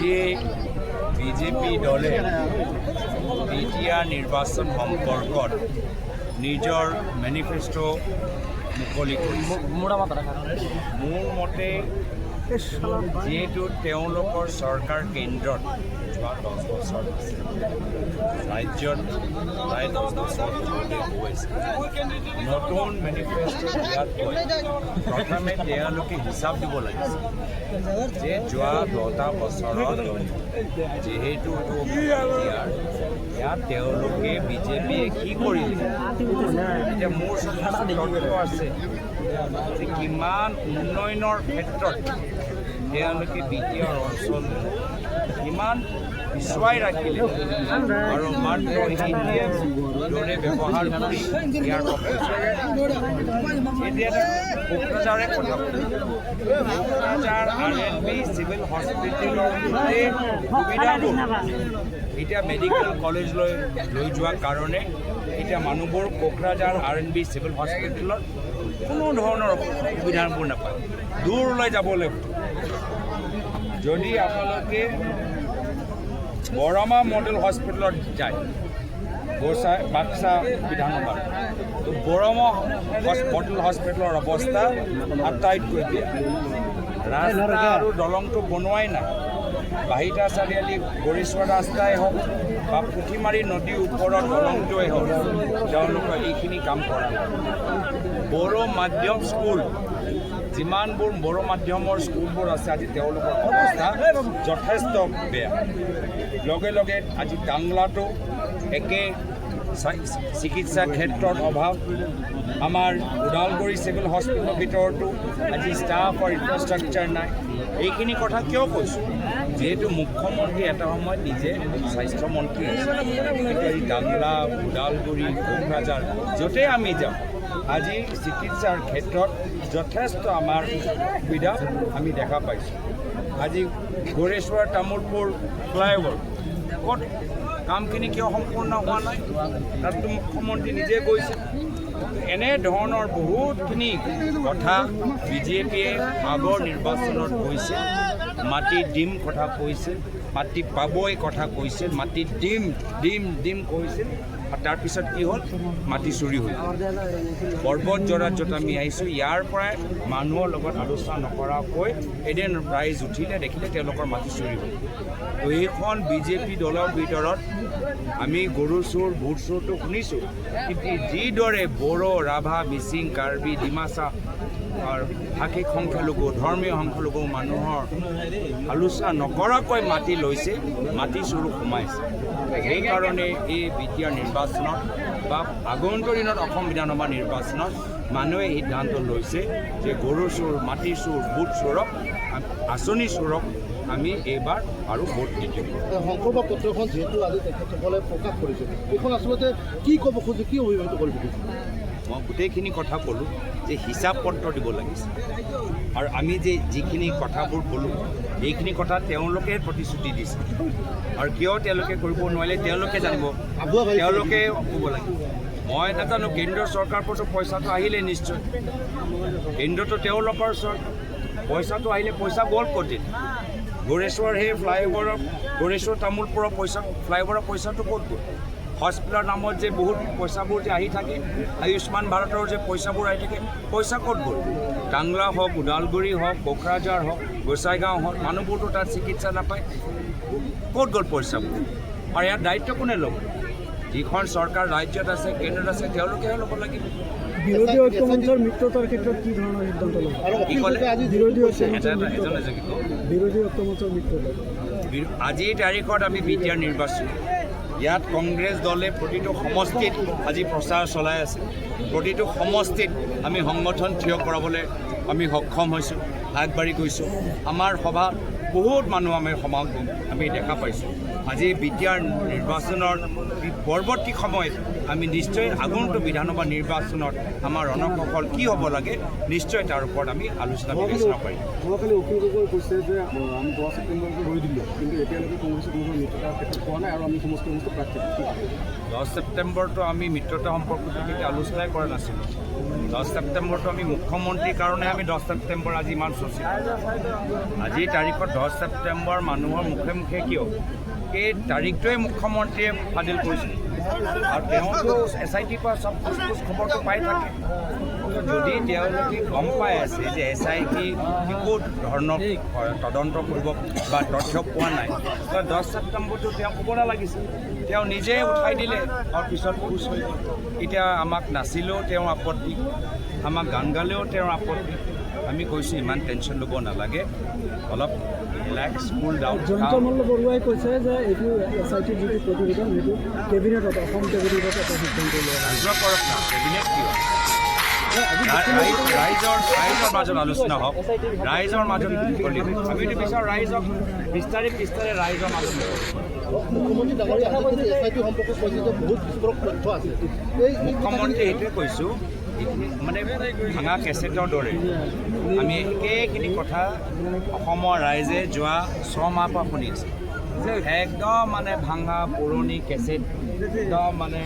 আজি বিজেপি দলে দ্বিতীয় নিৰ্বাচন সম্পৰ্কত নিজৰ মেনিফেষ্টো মুকলি কৰিছে। মোৰ মতে যিহেতু তেওঁলোকৰ চৰকাৰ কেন্দ্ৰত যোৱা 10 বছৰ আছে, ৰাজ্যত প্ৰায় 10 বছৰ হৈছে, নতুন মেনিফেষ্টো দিয়াতকৈ প্ৰথমে তেওঁলোকে হিচাপ দিব লাগিছে যে যোৱা 10টা বছৰত যিহেতু ইয়াত তেওঁলোকে বিজেপিয়ে কি কৰিলে। এতিয়া মোৰ তথ্য আছে যে কিমান উন্নয়নৰ ক্ষেত্ৰত তেওঁলোকে দ্বিতীয় অঞ্চল কিমান পিছুৱাই ৰাখিলে আৰু মাত্ৰ এটিএম দৰে ব্যৱহাৰ কৰি ইয়াৰ এতিয়া কোকৰাঝাৰে কথা কোকৰাঝাৰ RNB চিভিল হস্পিটেলৰ গোটেই সুবিধাবোৰ এতিয়া মেডিকেল কলেজলৈ লৈ যোৱাৰ কাৰণে এতিয়া মানুহবোৰ কোকৰাঝাৰ RNB চিভিল হস্পিটেলত কোনো ধৰণৰ সুবিধাবোৰ নাপায়, দূৰলৈ যাব লাগিব। যদি আপোনালোকে বৰমা মডেল হস্পিটেলত যায়, বাক্সা বিধানসভাৰ, বৰমা মডেল হস্পিটেলৰ অৱস্থা আটাইতকৈ বেয়া। ৰাস্তা আৰু দলংটো বনোৱাই নাই। বাহিতা চাৰিআলি গৰিশ্বৰ ৰাস্তাই হওক বা পুঠিমাৰী নদীৰ ওপৰত দলংটোৱেই হওক, তেওঁলোকে এইখিনি কাম কৰা নাই। বড়ো মাধ্যম স্কুল, যিমানবোৰ বড়ো মাধ্যমৰ স্কুলবোৰ আছে, আজি তেওঁলোকৰ অৱস্থা যথেষ্ট বেয়া। লগে লগে আজি টাংলাটো একে চিকিৎসা ক্ষেত্ৰত অভাৱ। আমাৰ ওদালগুৰি চিভিল হস্পিটেলৰ ভিতৰতো আজি ষ্টাফ আৰু ইনফ্ৰাষ্ট্ৰাকচাৰ নাই। এইখিনি কথা কিয় কৈছোঁ? যিহেতু মুখ্যমন্ত্ৰী এটা সময়ত নিজে স্বাস্থ্যমন্ত্ৰী আছিল, কিন্তু এই টাংলা, ওদালগুৰি, কোকৰাঝাৰ য'তেই আমি যাওঁ, আজি চিকিৎসাৰ ক্ষেত্ৰত যথেষ্ট আমাৰ সুবিধা আমি দেখা পাইছোঁ। আজি গড়েশ্বৰ তামোলপুৰ ফ্লাইঅভাৰ ক'ত কামখিনি কিয় সম্পূৰ্ণ হোৱা নাই? তাততো মুখ্যমন্ত্ৰী নিজে কৈছে। এনেধৰণৰ বহুতখিনি কথা বিজেপিয়ে আগৰ নিৰ্বাচনত কৈছে, মাটি দিম কথা কৈছে, মাটি পাবই কথা কৈছে, মাটি দিম কৈছিল। আৰু তাৰপিছত কি হ'ল? মাটি চুৰি হৈ পৰ্বত জৰাত য'ত আমি আহিছোঁ, ইয়াৰ পৰাই মানুহৰ লগত আলোচনা নকৰাকৈ এদিন ৰাইজ উঠিলে, দেখিলে তেওঁলোকৰ মাটি চুৰি হ'ল। তো এইখন বিজেপি দলৰ ভিতৰত আমি গৰু চোৰ, ভোট চোৰটো শুনিছোঁ, কিন্তু যিদৰে বড়ো, ৰাভা, মিচিং, কাৰ্বি, ডিমাচা আৰু ভাষিক সংখ্যালঘু, ধৰ্মীয় সংখ্যালঘু মানুহৰ আলোচনা নকৰাকৈ মাটি লৈছে, মাটি চুৰ সোমাইছে। সেইকাৰণে এই দ্বিতীয় নিৰ্বাচনত বা আগন্তুক দিনত অসম বিধানসভা নিৰ্বাচনত মানুহে সিদ্ধান্ত লৈছে যে গৰু চোৰ, মাটি চোৰ, ভোট চোৰক, আঁচনি চোৰক আমি এইবাৰ আৰু ভোট নিদিম। সংকল্প পত্ৰখন যিহেতু আজি তেখেতসকলে প্ৰকাশ কৰিছে, এইখন আচলতে কি ক'ব খোজে, কি অভিযোগ কৰিব খুজিছে? মই গোটেইখিনি কথা ক'লোঁ যে হিচাপ পত্ৰ দিব লাগিছে, আৰু আমি যে যিখিনি কথাবোৰ ক'লোঁ এইখিনি কথা তেওঁলোকে প্ৰতিশ্ৰুতি দিছে, আৰু কিয় তেওঁলোকে কৰিব নোৱাৰিলে তেওঁলোকে জানিব, তেওঁলোকে ক'ব লাগিব। মই নাজানো, কেন্দ্ৰীয় চৰকাৰৰ পৰা পইচাটো আহিলে নিশ্চয়, কেন্দ্ৰটো তেওঁলোকৰ চৰকাৰ, পইচাটো আহিলে পইচা গ'ল ক'ত? গড়েশ্বৰ সেই ফ্লাইঅভাৰৰ, গড়েশ্বৰ তামোলপুৰৰ পইচা, ফ্লাইঅভাৰৰ পইচাটো ক'ত গ'ল? হস্পিটেলৰ নামত যে বহুত পইচাবোৰ যে আহি থাকে, আয়ুষ্মান ভাৰতৰ যে পইচাবোৰ আহি থাকে, পইচা ক'ত গ'ল? টাংলা হওক, ওদালগুৰি হওক, কোকৰাঝাৰ হওক, গোসাইগাঁও হওক, মানুহবোৰতো তাত চিকিৎসা নাপায়, ক'ত গ'ল পইচাবোৰ? আৰু ইয়াৰ দায়িত্ব কোনে ল'ব? যিখন চৰকাৰ ৰাজ্যত আছে, কেন্দ্ৰত আছে, তেওঁলোকেহে ল'ব লাগিব। বিৰোধী ঐক্যমঞ্চৰ মিত্ৰতাৰ ক্ষেত্ৰত কি ধৰণৰ সিদ্ধান্ত ল'ব? কি ক'লে? বিৰোধী ঐক্যমঞ্চৰ মিত্ৰতা আজিৰ তাৰিখত আমি বিটিআৰ নিৰ্বাচন, ইয়াত কংগ্ৰেছ দলে প্ৰতিটো সমষ্টিত আজি প্ৰচাৰ চলাই আছে। প্ৰতিটো সমষ্টিত আমি সংগঠন থিয় কৰাবলৈ আমি সক্ষম হৈছোঁ, আগবাঢ়ি গৈছোঁ। আমাৰ সভাত বহুত মানুহ আমি সমাগম আমি দেখা পাইছোঁ। আজি বিটিআৰ নিৰ্বাচনৰ পৰৱৰ্তী সময়ত আমি নিশ্চয় আগন্তুক বিধানসভা নিৰ্বাচনত আমাৰ ৰণকৌশল কি হ'ব লাগে, নিশ্চয় তাৰ ওপৰত আমি আলোচনা বিবেচনা কৰিম। যোৱাকালি অখিল গগৈ কৈছে যে আমি 10 ছেপ্টেম্বৰটো ৰৈ দিলোঁ, কিন্তু এতিয়ালৈকে কংগ্ৰেছে কোনো মিত্ৰতাৰ ক্ষেত্ৰত পোৱা নাই, আৰু আমি সমস্ত প্ৰাৰ্থী 10 ছেপ্টেম্বৰটো আমি মিত্ৰতা সম্পৰ্কত আলোচনাই কৰা নাছিলোঁ। 10 ছেপ্টেম্বৰটো আমি মুখ্যমন্ত্ৰীৰ কাৰণে আমি 10 ছেপ্টেম্বৰ আজি ইমান চৰ্চিত। আজিৰ তাৰিখত 10 ছেপ্টেম্বৰ মানুহৰ মুখে মুখে কিয় এই তাৰিখটোৱে মুখ্যমন্ত্ৰীয়ে ফাদিল কৰিছিল আৰু তেওঁতো SITৰ পৰা চব খবৰটো পাই থাকে। যদি তেওঁলোকে গম পাই আছে যে SIT একো ধৰণৰ তদন্ত কৰিব বা তথ্য পোৱা নাই, 10 ছেপ্টেম্বৰটো তেওঁ ক'ব নালাগিছিল। তেওঁ নিজে উঠাই দিলে আৰু পিছত খুচ হৈ গ'ল। এতিয়া আমাক নাচিলেও তেওঁৰ আপত্তি, আমাক গান গালেও তেওঁৰ আপত্তি। আমি কৈছোঁ ইমান টেনশ্যন ল'ব নালাগে, অলপ relax, cool down. Jayanta Malla বৰুৱাই কৈছে যে এইটো SIT যিটো প্ৰতিবেদন সেইটো কেবিনেটত অসম কেবিনেটত এটা সিদ্ধান্ত লোৱা হয়। ৰাজ্য কৰক না, কেবিনেট কিয়? ৰাইজৰ মাজত আলোচনা হওক, ৰাইজৰ মাজত আমিতো বিচাৰোঁ ৰাইজক বিস্তাৰে ৰাইজৰ মাজত। মুখ্যমন্ত্ৰী ডাঙৰীয়া SIT সম্পৰ্কে কৈছে যে বহুত বিস্ফোৰক তথ্য আছে। মুখ্যমন্ত্ৰী এইটোৱে কৈছোঁ, মানে ভাঙা কেছেটৰ দৰে আমি একেখিনি কথা অসমৰ ৰাইজে যোৱা 6 মাহৰ পৰা শুনি আছে। একদম মানে ভাঙা পুৰণি কেছেট, একদম মানে